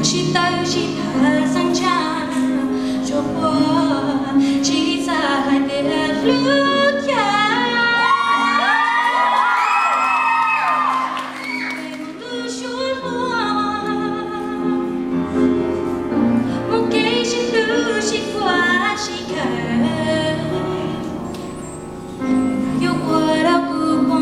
期待有其他增强，说我记在海边路条。为梦路修罗，我给心路习惯习惯，有我的不光，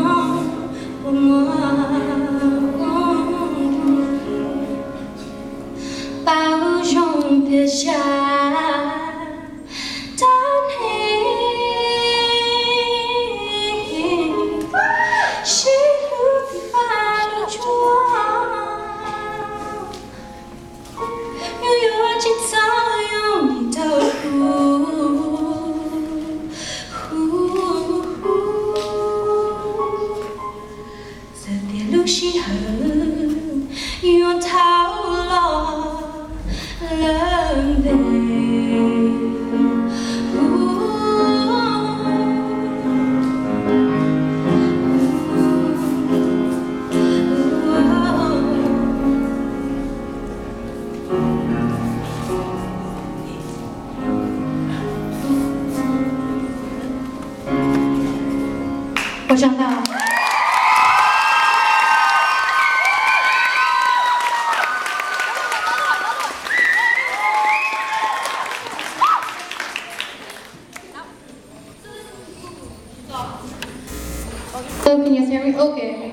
保重别下当你是路的发路中，拥有节奏，用你的在别路西河，用逃落。冷杯，我长大了。So can you hear me? Okay.